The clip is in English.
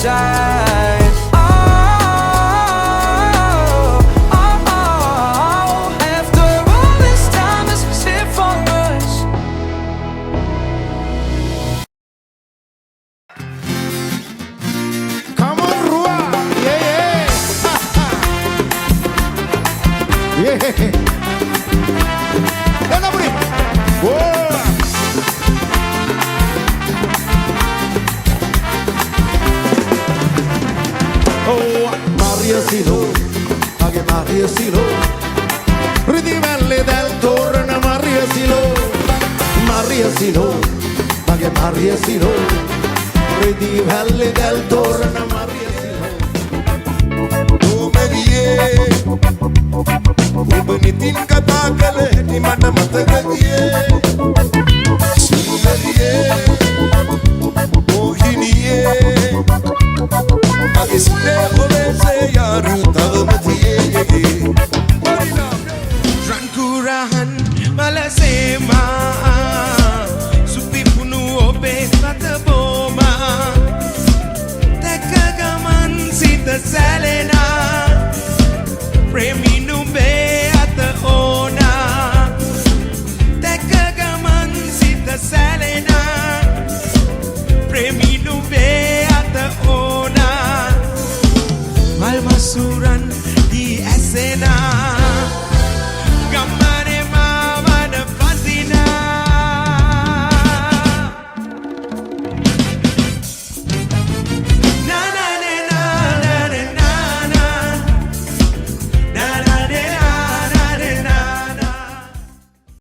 side. Oh, oh, oh. After all this time, this was it for us. Come on, Rua. Yeah, yeah. Yeah. Then nobody. Whoa. Oh, Maria Silo, anche Maria Silo. Ridivelle del torno, Maria Silo. Maria Silo, anche Maria Silo. Ridivelle del torno, Maria Silo. Oh, Maria. Ubnitin katakale ni mana matagaye Sumeriye Mohiniye Agisne olese yaru tavmatiye Rankurahan malasema Supi punu obe mataboma Takagaman sita salena Premi numbe ona Takagaman sita salena Premi numbe ona Malmasuran di esena